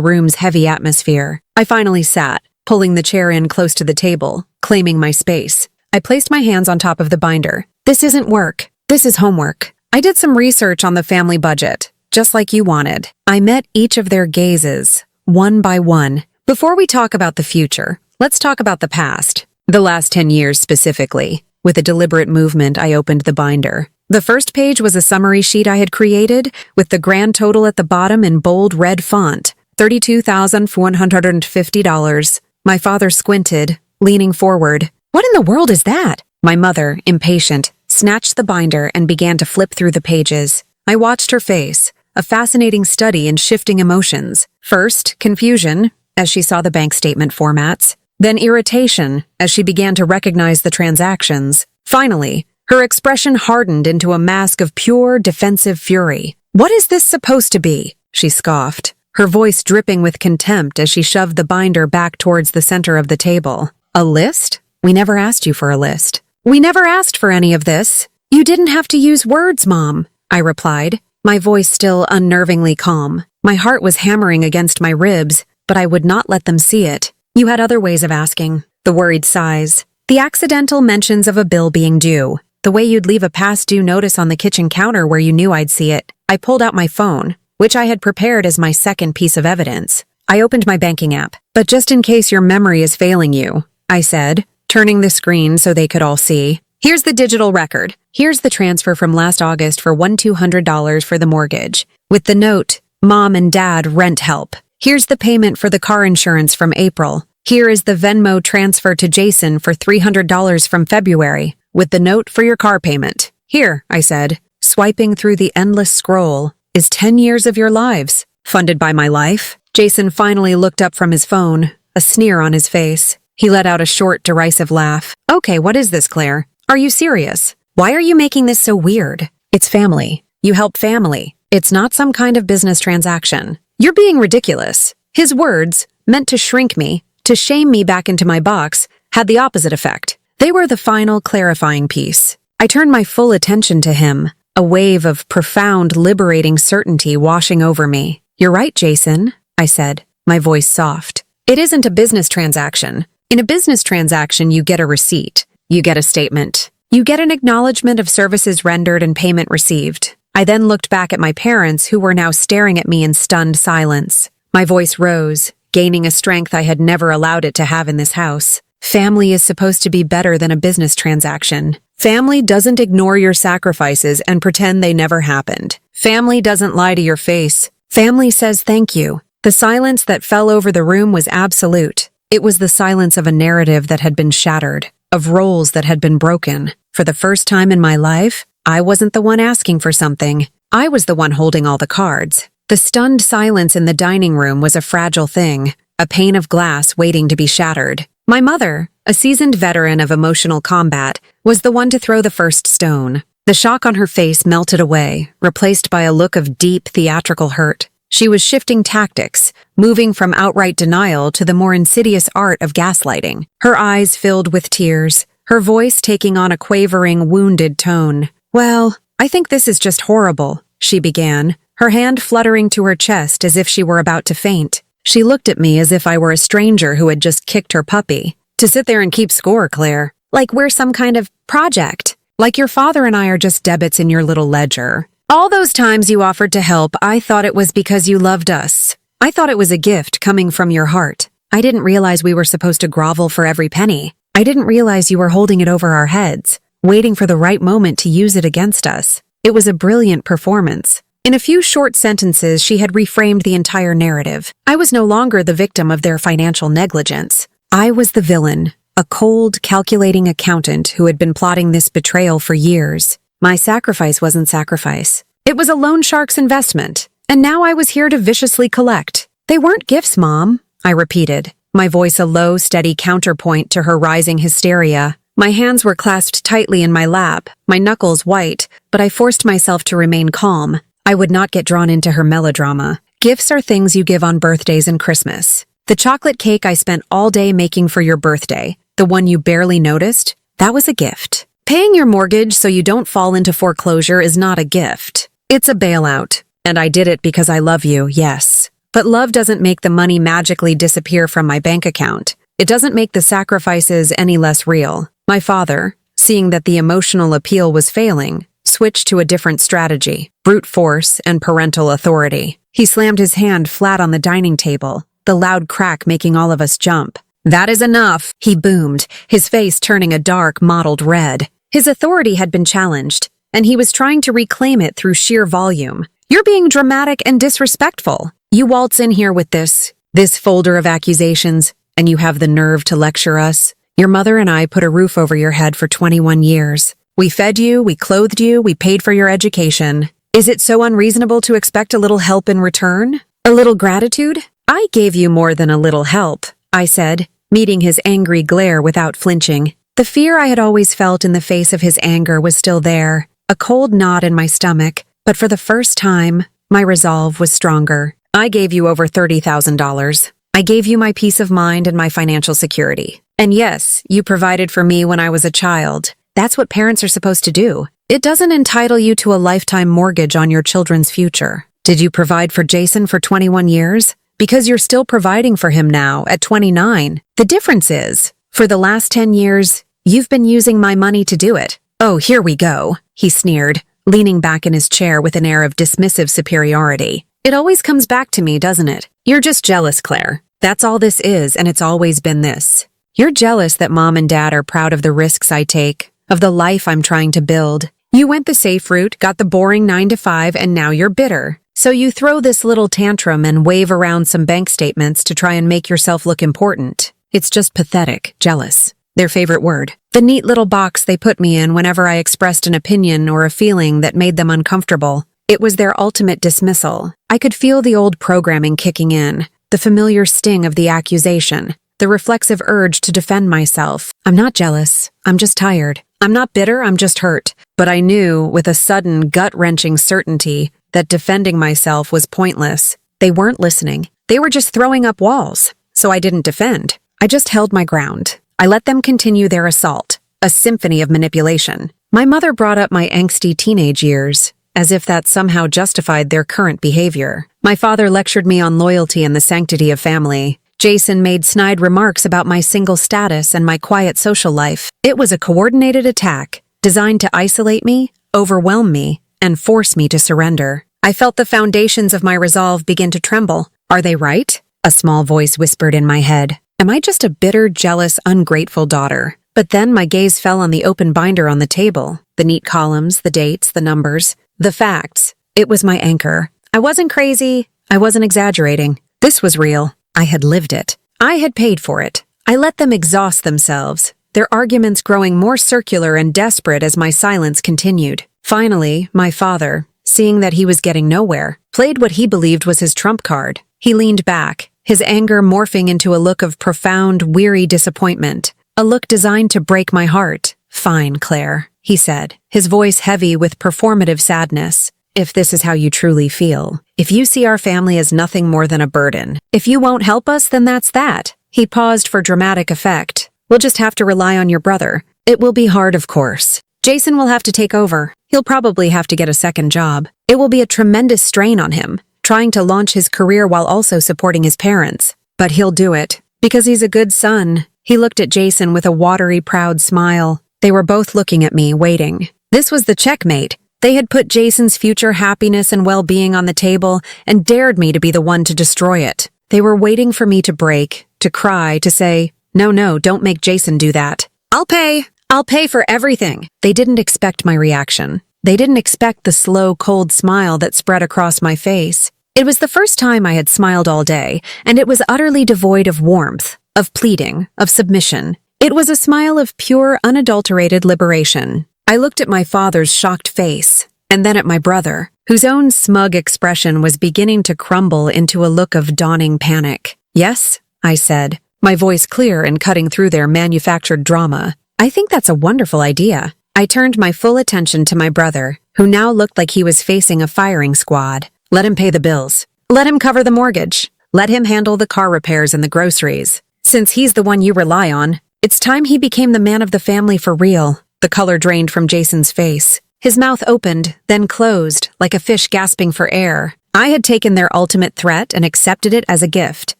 room's heavy atmosphere. I finally sat, pulling the chair in close to the table, claiming my space. I placed my hands on top of the binder. This isn't work. This is homework. I did some research on the family budget, just like you wanted. I met each of their gazes, one by one. Before we talk about the future, let's talk about the past. The last 10 years specifically. With a deliberate movement, I opened the binder. The first page was a summary sheet I had created, with the grand total at the bottom in bold red font, $32,150. My father squinted, leaning forward. What in the world is that? My mother, impatient, snatched the binder and began to flip through the pages. I watched her face, a fascinating study in shifting emotions. First, confusion, as she saw the bank statement formats. Then irritation, as she began to recognize the transactions. Finally, her expression hardened into a mask of pure defensive fury. What is this supposed to be? She scoffed, her voice dripping with contempt as she shoved the binder back towards the center of the table. A list? We never asked you for a list. We never asked for any of this. You didn't have to use words, Mom, I replied, my voice still unnervingly calm. My heart was hammering against my ribs, but I would not let them see it. You had other ways of asking. The worried sighs. The accidental mentions of a bill being due. The way you'd leave a past due notice on the kitchen counter where you knew I'd see it. I pulled out my phone, which I had prepared as my second piece of evidence. I opened my banking app. But just in case your memory is failing you, I said, turning the screen so they could all see. Here's the digital record. Here's the transfer from last August for $1,200 for the mortgage. With the note, Mom and Dad rent help. Here's the payment for the car insurance from April. Here is the Venmo transfer to Jason for $300 from February, with the note for your car payment. Here, I said, swiping through the endless scroll, is 10 years of your lives, funded by my life. Jason finally looked up from his phone, a sneer on his face. He let out a short, derisive laugh. Okay, what is this, Claire? Are you serious? Why are you making this so weird? It's family. You help family. It's not some kind of business transaction. You're being ridiculous. His words, meant to shrink me, to shame me back into my box, had the opposite effect. They were the final clarifying piece. I turned my full attention to him, a wave of profound, liberating certainty washing over me. You're right, Jason, I said, my voice soft. It isn't a business transaction. In a business transaction, you get a receipt. You get a statement. You get an acknowledgement of services rendered and payment received. I then looked back at my parents, who were now staring at me in stunned silence. My voice rose, gaining a strength I had never allowed it to have in this house. Family is supposed to be better than a business transaction. Family doesn't ignore your sacrifices and pretend they never happened. Family doesn't lie to your face. Family says thank you. The silence that fell over the room was absolute. It was the silence of a narrative that had been shattered, of roles that had been broken. For the first time in my life, I wasn't the one asking for something. I was the one holding all the cards. The stunned silence in the dining room was a fragile thing, a pane of glass waiting to be shattered. My mother, a seasoned veteran of emotional combat, was the one to throw the first stone. The shock on her face melted away, replaced by a look of deep theatrical hurt. She was shifting tactics, moving from outright denial to the more insidious art of gaslighting. Her eyes filled with tears, her voice taking on a quavering, wounded tone. Well, I think this is just horrible, she began, her hand fluttering to her chest as if she were about to faint. She looked at me as if I were a stranger who had just kicked her puppy. To sit there and keep score, Claire. Like we're some kind of project. Like your father and I are just debits in your little ledger. All those times you offered to help, I thought it was because you loved us. I thought it was a gift coming from your heart. I didn't realize we were supposed to grovel for every penny. I didn't realize you were holding it over our heads, waiting for the right moment to use it against us. It was a brilliant performance. In a few short sentences, she had reframed the entire narrative. I was no longer the victim of their financial negligence. I was the villain, a cold, calculating accountant who had been plotting this betrayal for years. My sacrifice wasn't sacrifice. It was a loan shark's investment, and now I was here to viciously collect. They weren't gifts, Mom, I repeated, my voice a low, steady counterpoint to her rising hysteria. My hands were clasped tightly in my lap, my knuckles white, but I forced myself to remain calm. I would not get drawn into her melodrama. Gifts are things you give on birthdays and Christmas. The chocolate cake I spent all day making for your birthday, the one you barely noticed, That was a gift. Paying your mortgage so you don't fall into foreclosure is not a gift. It's a bailout. And I did it because I love you, yes. But love doesn't make the money magically disappear from my bank account. It doesn't make the sacrifices any less real. My father, seeing that the emotional appeal was failing, switched to a different strategy: brute force and parental authority. He slammed his hand flat on the dining table, the loud crack making all of us jump. "That is enough," he boomed, his face turning a dark, mottled red. His authority had been challenged, and he was trying to reclaim it through sheer volume. "You're being dramatic and disrespectful. You waltz in here with this folder of accusations, and you have the nerve to lecture us. Your mother and I put a roof over your head for 21 years. We fed you, we clothed you, we paid for your education. Is it so unreasonable to expect a little help in return? A little gratitude? I gave you more than a little help," I said, meeting his angry glare without flinching. The fear I had always felt in the face of his anger was still there, a cold knot in my stomach, but for the first time, my resolve was stronger. "I gave you over $30,000. I gave you my peace of mind and my financial security. And yes, you provided for me when I was a child. That's what parents are supposed to do. It doesn't entitle you to a lifetime mortgage on your children's future. Did you provide for Jason for 21 years? Because you're still providing for him now, at 29. The difference is, for the last 10 years, you've been using my money to do it." "Oh, here we go," he sneered, leaning back in his chair with an air of dismissive superiority. "It always comes back to me, doesn't it? You're just jealous, Claire. That's all this is, and it's always been this. You're jealous that Mom and Dad are proud of the risks I take, of the life I'm trying to build. You went the safe route, got the boring 9 to 5, and now you're bitter. So you throw this little tantrum and wave around some bank statements to try and make yourself look important. It's just pathetic, jealous. Their favorite word. The neat little box they put me in whenever I expressed an opinion or a feeling that made them uncomfortable. It was their ultimate dismissal. I could feel the old programming kicking in, the familiar sting of the accusation, the reflexive urge to defend myself. I'm not jealous. I'm just tired. I'm not bitter. I'm just hurt. But I knew, with a sudden, gut-wrenching certainty, that defending myself was pointless. They weren't listening. They were just throwing up walls. So I didn't defend. I just held my ground. I let them continue their assault, a symphony of manipulation. My mother brought up my angsty teenage years, as if that somehow justified their current behavior. My father lectured me on loyalty and the sanctity of family. Jason made snide remarks about my single status and my quiet social life. It was a coordinated attack, designed to isolate me, overwhelm me, and force me to surrender. I felt the foundations of my resolve begin to tremble. Are they right? A small voice whispered in my head. Am I just a bitter, jealous, ungrateful daughter? But then my gaze fell on the open binder on the table, the neat columns, the dates, the numbers, the facts. It was my anchor. I wasn't crazy. I wasn't exaggerating. This was real. I had lived it. I had paid for it. I let them exhaust themselves, their arguments growing more circular and desperate as my silence continued. Finally, my father, seeing that he was getting nowhere, played what he believed was his trump card. He leaned back, his anger morphing into a look of profound, weary disappointment, a look designed to break my heart. "Fine, Claire," he said, his voice heavy with performative sadness. "If this is how you truly feel, if you see our family as nothing more than a burden, if you won't help us, then that's that." He paused for dramatic effect. "We'll just have to rely on your brother. It will be hard, of course. Jason will have to take over. He'll probably have to get a second job. It will be a tremendous strain on him, trying to launch his career while also supporting his parents. But he'll do it, because he's a good son." He looked at Jason with a watery, proud smile. They were both looking at me, waiting. This was the checkmate. They had put Jason's future happiness and well-being on the table and dared me to be the one to destroy it. They were waiting for me to break, to cry, to say, No, don't make Jason do that. I'll pay for everything." They didn't expect my reaction. They didn't expect the slow, cold smile that spread across my face. It was the first time I had smiled all day, and it was utterly devoid of warmth, of pleading, of submission. It was a smile of pure, unadulterated liberation. I looked at my father's shocked face, and then at my brother, whose own smug expression was beginning to crumble into a look of dawning panic. "Yes," I said, my voice clear and cutting through their manufactured drama. "I think that's a wonderful idea." I turned my full attention to my brother, who now looked like he was facing a firing squad. "Let him pay the bills. Let him cover the mortgage. Let him handle the car repairs and the groceries. Since he's the one you rely on, It's time he became the man of the family for real. The color drained from Jason's face. His mouth opened, then closed, like a fish gasping for air. I had taken their ultimate threat and accepted it as a gift.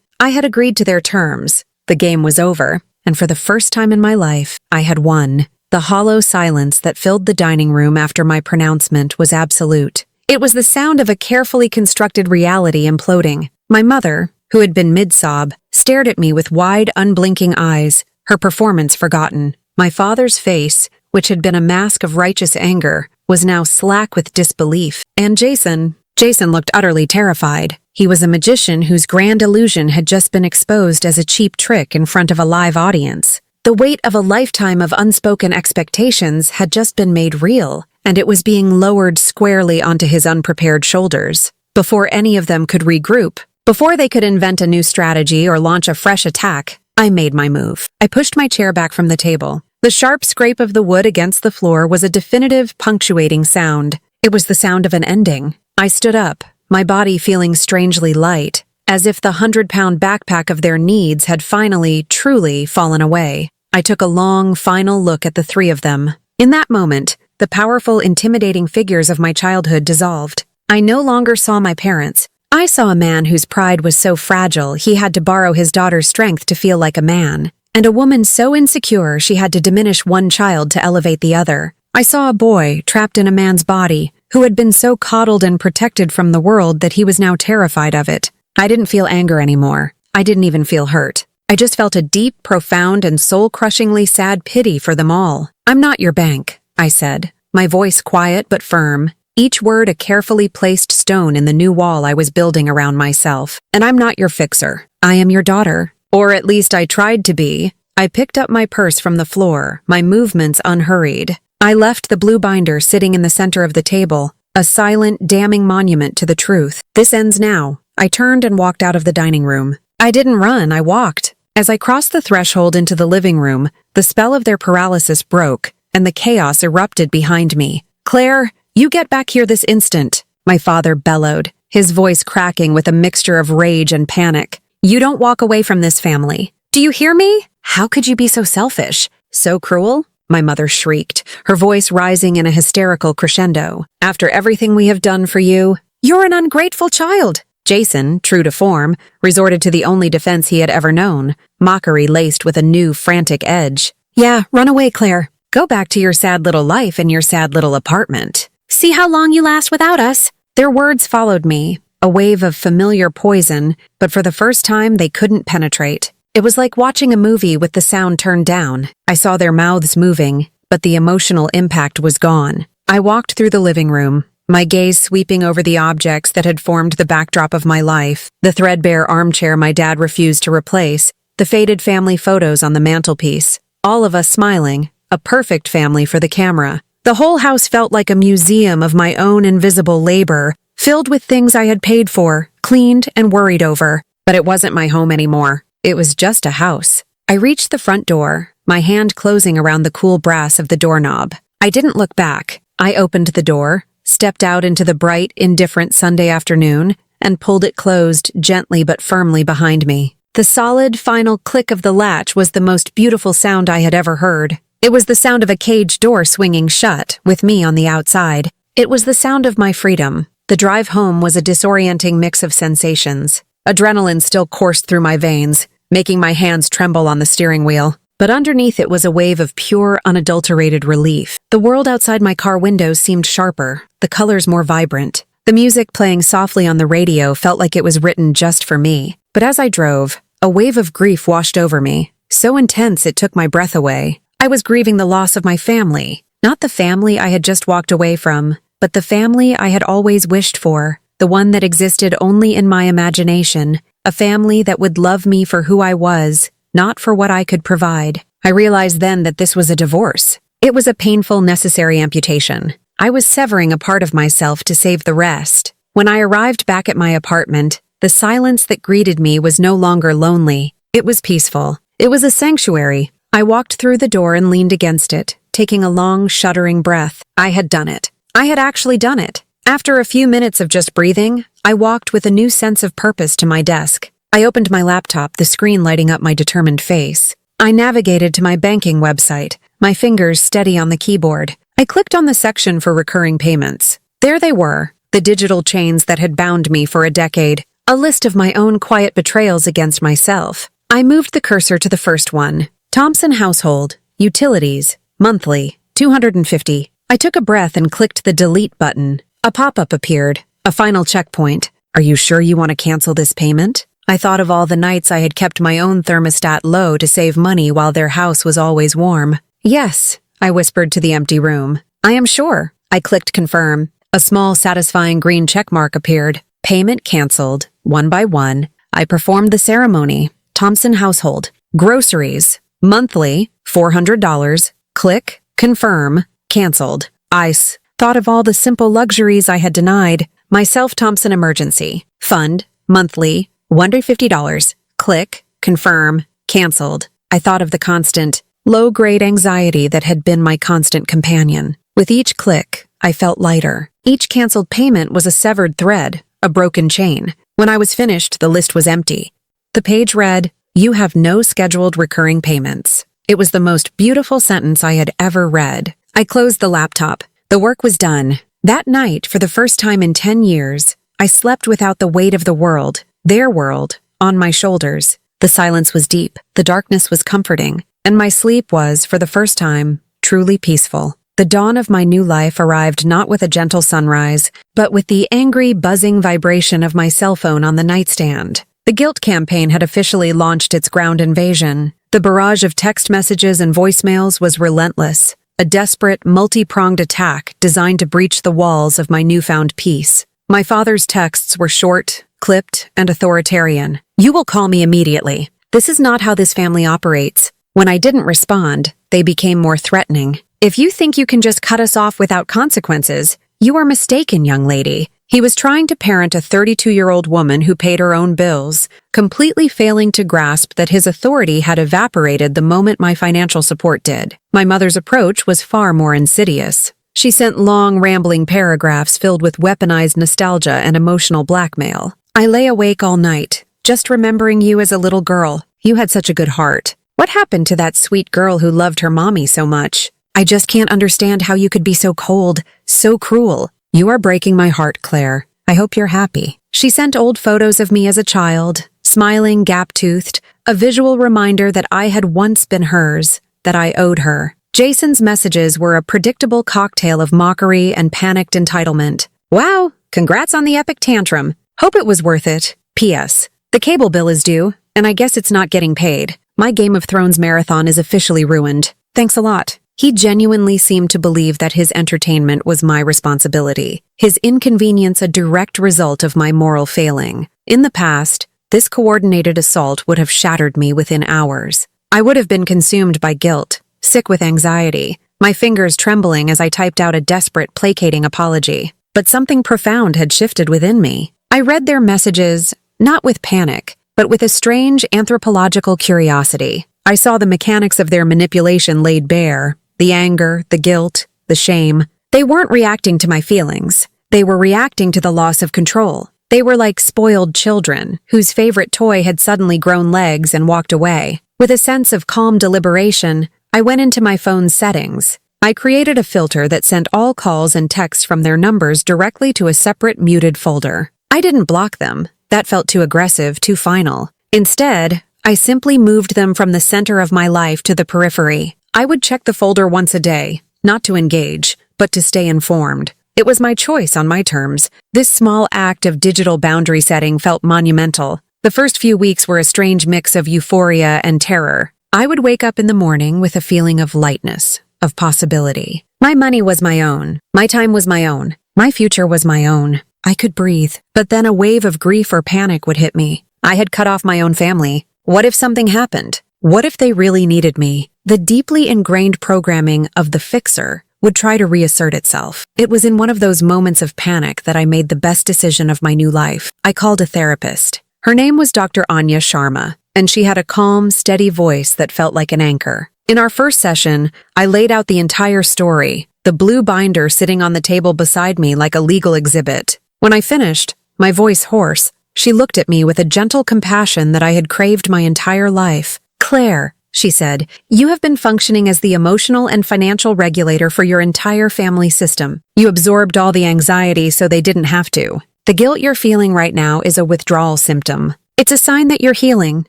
I had agreed to their terms. The game was over, and for the first time in my life, I had won. The hollow silence that filled the dining room after my pronouncement was absolute. It was the sound of a carefully constructed reality imploding. My mother, who had been mid-sob, stared at me with wide, unblinking eyes, her performance forgotten. My father's face, which had been a mask of righteous anger, was now slack with disbelief. And Jason looked utterly terrified. He was a magician whose grand illusion had just been exposed as a cheap trick in front of a live audience. The weight of a lifetime of unspoken expectations had just been made real, and it was being lowered squarely onto his unprepared shoulders. Before any of them could regroup, before they could invent a new strategy or launch a fresh attack, I made my move. I pushed my chair back from the table. The sharp scrape of the wood against the floor was a definitive, punctuating sound. It was the sound of an ending. I stood up, my body feeling strangely light, as if the 100-pound backpack of their needs had finally, truly fallen away. I took a long, final look at the three of them. In that moment, the powerful, intimidating figures of my childhood dissolved. I no longer saw my parents. I saw a man whose pride was so fragile he had to borrow his daughter's strength to feel like a man, and a woman so insecure she had to diminish one child to elevate the other. I saw a boy trapped in a man's body who had been so coddled and protected from the world that he was now terrified of it. I didn't feel anger anymore. I didn't even feel hurt. I just felt a deep, profound, and soul-crushingly sad pity for them all. "I'm not your bank," I said, my voice quiet but firm, each word a carefully placed stone in the new wall I was building around myself. "And I'm not your fixer. I am your daughter. Or at least I tried to be." I picked up my purse from the floor, my movements unhurried. I left the blue binder sitting in the center of the table, a silent, damning monument to the truth. "This ends now." I turned and walked out of the dining room. I didn't run, I walked. As I crossed the threshold into the living room, the spell of their paralysis broke, and the chaos erupted behind me. "Claire, you get back here this instant," my father bellowed, his voice cracking with a mixture of rage and panic. "You don't walk away from this family. Do you hear me? How could you be so selfish? So cruel?" My mother shrieked, her voice rising in a hysterical crescendo. "After everything we have done for you, you're an ungrateful child." Jason, true to form, resorted to the only defense he had ever known, mockery laced with a new, frantic edge. "Yeah, run away, Claire. Go back to your sad little life in your sad little apartment. See how long you last without us." Their words followed me, a wave of familiar poison, but for the first time they couldn't penetrate. It was like watching a movie with the sound turned down. I saw their mouths moving, but the emotional impact was gone. I walked through the living room, my gaze sweeping over the objects that had formed the backdrop of my life, the threadbare armchair my dad refused to replace, the faded family photos on the mantelpiece, all of us smiling, a perfect family for the camera. The whole house felt like a museum of my own invisible labor, filled with things I had paid for, cleaned, and worried over. But it wasn't my home anymore. It was just a house. I reached the front door, my hand closing around the cool brass of the doorknob. I didn't look back. I opened the door, stepped out into the bright, indifferent Sunday afternoon, and pulled it closed gently but firmly behind me. The solid, final click of the latch was the most beautiful sound I had ever heard. It was the sound of a cage door swinging shut, with me on the outside. It was the sound of my freedom. The drive home was a disorienting mix of sensations. Adrenaline still coursed through my veins, making my hands tremble on the steering wheel. But underneath it was a wave of pure, unadulterated relief. The world outside my car windows seemed sharper, the colors more vibrant. The music playing softly on the radio felt like it was written just for me. But as I drove, a wave of grief washed over me, so intense it took my breath away. I was grieving the loss of my family, not the family I had just walked away from, but the family I had always wished for, the one that existed only in my imagination, a family that would love me for who I was, not for what I could provide. I realized then that this was a divorce. It was a painful, necessary amputation. I was severing a part of myself to save the rest. When I arrived back at my apartment, the silence that greeted me was no longer lonely. It was peaceful. It was a sanctuary. I walked through the door and leaned against it, taking a long, shuddering breath. I had done it. I had actually done it. After a few minutes of just breathing, I walked with a new sense of purpose to my desk. I opened my laptop, the screen lighting up my determined face. I navigated to my banking website, my fingers steady on the keyboard. I clicked on the section for recurring payments. There they were, the digital chains that had bound me for a decade, a list of my own quiet betrayals against myself. I moved the cursor to the first one. Thompson household, utilities, monthly, $250. I took a breath and clicked the delete button. A pop-up appeared, a final checkpoint. Are you sure you want to cancel this payment? I thought of all the nights I had kept my own thermostat low to save money while their house was always warm. Yes, I whispered to the empty room. I am sure. I clicked confirm. A small, satisfying green checkmark appeared. Payment canceled, one by one. I performed the ceremony. Thompson household. Groceries. Monthly, $400. Click, confirm, canceled. Ice. Thought of all the simple luxuries I had denied. Myself Thompson emergency. Fund. Monthly, $150. Click, confirm, canceled. I thought of the constant, low-grade anxiety that had been my constant companion. With each click, I felt lighter. Each canceled payment was a severed thread, a broken chain. When I was finished, the list was empty. The page read, "You have no scheduled recurring payments." It was the most beautiful sentence I had ever read. I closed the laptop. The work was done. That night, for the first time in 10 years, I slept without the weight of the world, their world, on my shoulders. The silence was deep, the darkness was comforting, and my sleep was, for the first time, truly peaceful. The dawn of my new life arrived not with a gentle sunrise, but with the angry, buzzing vibration of my cell phone on the nightstand. The guilt campaign had officially launched its ground invasion. The barrage of text messages and voicemails was relentless, a desperate, multi-pronged attack designed to breach the walls of my newfound peace. My father's texts were short, clipped, and authoritarian. "You will call me immediately. This is not how this family operates." When I didn't respond, they became more threatening. "If you think you can just cut us off without consequences, you are mistaken, young lady." He was trying to parent a 32-year-old woman who paid her own bills, completely failing to grasp that his authority had evaporated the moment my financial support did. My mother's approach was far more insidious. She sent long, rambling paragraphs filled with weaponized nostalgia and emotional blackmail. "I lay awake all night, just remembering you as a little girl. You had such a good heart. What happened to that sweet girl who loved her mommy so much? I just can't understand how you could be so cold, so cruel. You are breaking my heart, Claire. I hope you're happy." She sent old photos of me as a child, smiling, gap-toothed, a visual reminder that I had once been hers, that I owed her. Jason's messages were a predictable cocktail of mockery and panicked entitlement. "Wow, congrats on the epic tantrum. Hope it was worth it. P.S. The cable bill is due, and I guess it's not getting paid. My Game of Thrones marathon is officially ruined. Thanks a lot." He genuinely seemed to believe that his entertainment was my responsibility, his inconvenience a direct result of my moral failing. In the past, this coordinated assault would have shattered me within hours. I would have been consumed by guilt, sick with anxiety, my fingers trembling as I typed out a desperate, placating apology. But something profound had shifted within me. I read their messages, not with panic, but with a strange anthropological curiosity. I saw the mechanics of their manipulation laid bare. The anger, the guilt, the shame. They weren't reacting to my feelings. They were reacting to the loss of control. They were like spoiled children, whose favorite toy had suddenly grown legs and walked away. With a sense of calm deliberation, I went into my phone's settings. I created a filter that sent all calls and texts from their numbers directly to a separate muted folder. I didn't block them. That felt too aggressive, too final. Instead, I simply moved them from the center of my life to the periphery. I would check the folder once a day, not to engage, but to stay informed. It was my choice on my terms. This small act of digital boundary setting felt monumental. The first few weeks were a strange mix of euphoria and terror. I would wake up in the morning with a feeling of lightness, of possibility. My money was my own. My time was my own. My future was my own. I could breathe. But then a wave of grief or panic would hit me. I had cut off my own family. What if something happened? What if they really needed me? The deeply ingrained programming of the fixer would try to reassert itself. It was in one of those moments of panic that I made the best decision of my new life. I called a therapist. Her name was Dr. Anya Sharma, and she had a calm, steady voice that felt like an anchor. In our first session, I laid out the entire story, the blue binder sitting on the table beside me like a legal exhibit. When I finished, my voice hoarse, she looked at me with a gentle compassion that I had craved my entire life. "Claire, she said. You have been functioning as the emotional and financial regulator for your entire family system. You absorbed all the anxiety so they didn't have to. The guilt you're feeling right now is a withdrawal symptom. It's a sign that you're healing.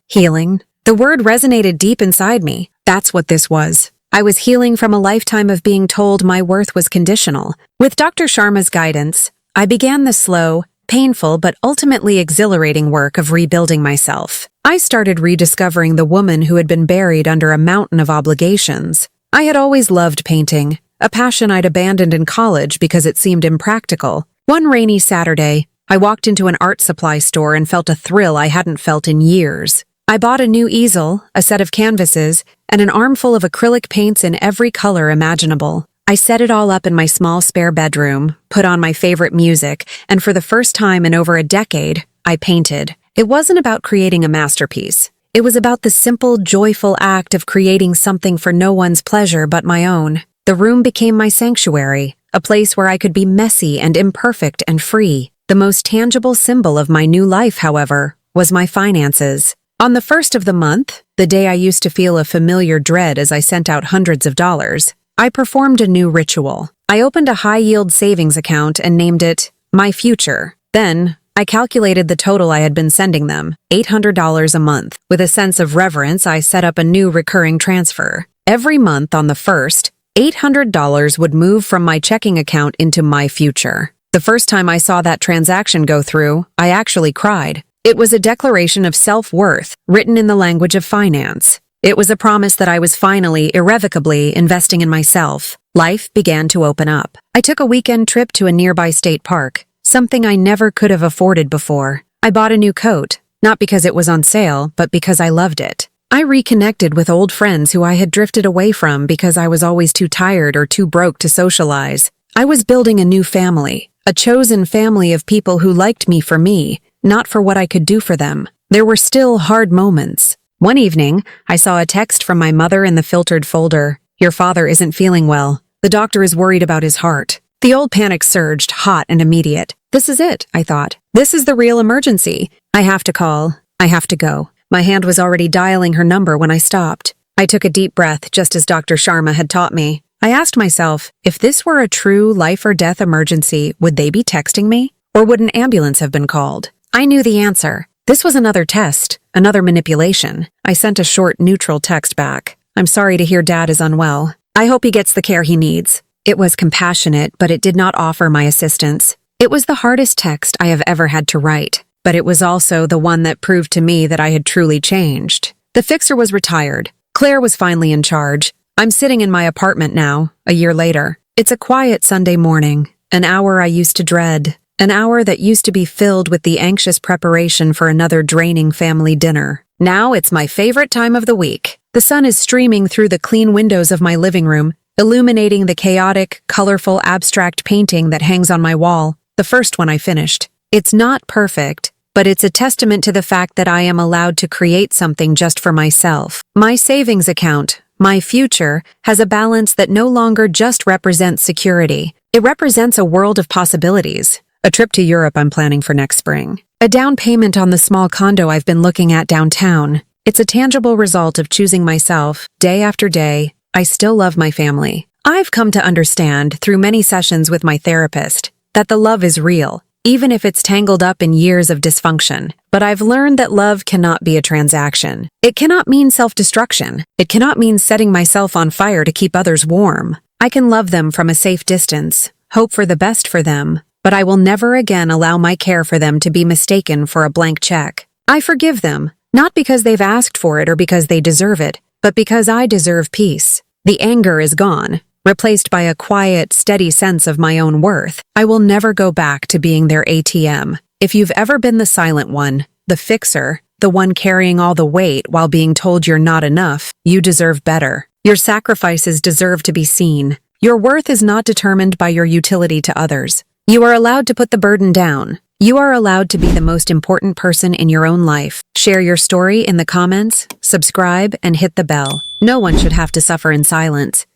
Healing? The word resonated deep inside me. That's what this was. I was healing from a lifetime of being told my worth was conditional. With Dr. Sharma's guidance, I began the slow, painful but ultimately exhilarating work of rebuilding myself. I started rediscovering the woman who had been buried under a mountain of obligations. I had always loved painting, a passion I'd abandoned in college because it seemed impractical. One rainy Saturday, I walked into an art supply store and felt a thrill I hadn't felt in years. I bought a new easel, a set of canvases, and an armful of acrylic paints in every color imaginable. I set it all up in my small spare bedroom, put on my favorite music, and for the first time in over a decade, I painted. It wasn't about creating a masterpiece. It was about the simple, joyful act of creating something for no one's pleasure but my own. The room became my sanctuary, a place where I could be messy and imperfect and free. The most tangible symbol of my new life, however, was my finances. On the first of the month, the day I used to feel a familiar dread as I sent out hundreds of dollars, I performed a new ritual. I opened a high-yield savings account and named it My Future. Then, I calculated the total I had been sending them, $800 a month. With a sense of reverence, I set up a new recurring transfer. Every month on the first, $800 would move from my checking account into My Future. The first time I saw that transaction go through, I actually cried. It was a declaration of self-worth, written in the language of finance. It was a promise that I was finally, irrevocably, investing in myself. Life began to open up. I took a weekend trip to a nearby state park, something I never could have afforded before. I bought a new coat, not because it was on sale, but because I loved it. I reconnected with old friends who I had drifted away from because I was always too tired or too broke to socialize. I was building a new family, a chosen family of people who liked me for me, not for what I could do for them. There were still hard moments. One evening, I saw a text from my mother in the filtered folder. Your father isn't feeling well. The doctor is worried about his heart. The old panic surged, hot and immediate. This is it, I thought. This is the real emergency. I have to call. I have to go. My hand was already dialing her number when I stopped. I took a deep breath, just as Dr. Sharma had taught me. I asked myself, if this were a true life or death emergency, would they be texting me? Or would an ambulance have been called? I knew the answer. This was another test, another manipulation. I sent a short, neutral text back. I'm sorry to hear Dad is unwell. I hope he gets the care he needs. It was compassionate, but it did not offer my assistance. It was the hardest text I have ever had to write, but it was also the one that proved to me that I had truly changed. The fixer was retired. Claire was finally in charge. I'm sitting in my apartment now, a year later. It's a quiet Sunday morning, an hour I used to dread. An hour that used to be filled with the anxious preparation for another draining family dinner. Now it's my favorite time of the week. The sun is streaming through the clean windows of my living room, illuminating the chaotic, colorful, abstract painting that hangs on my wall, the first one I finished. It's not perfect, but it's a testament to the fact that I am allowed to create something just for myself. My savings account, My Future, has a balance that no longer just represents security. It represents a world of possibilities. A trip to Europe I'm planning for next spring. A down payment on the small condo I've been looking at downtown. It's a tangible result of choosing myself. Day after day, I still love my family. I've come to understand, through many sessions with my therapist, that the love is real, even if it's tangled up in years of dysfunction. But I've learned that love cannot be a transaction. It cannot mean self-destruction. It cannot mean setting myself on fire to keep others warm. I can love them from a safe distance, hope for the best for them, but I will never again allow my care for them to be mistaken for a blank check. I forgive them, not because they've asked for it or because they deserve it, but because I deserve peace. The anger is gone, replaced by a quiet, steady sense of my own worth. I will never go back to being their ATM. If you've ever been the silent one, the fixer, the one carrying all the weight while being told you're not enough, you deserve better. Your sacrifices deserve to be seen. Your worth is not determined by your utility to others. You are allowed to put the burden down. You are allowed to be the most important person in your own life. Share your story in the comments, subscribe, and hit the bell. No one should have to suffer in silence.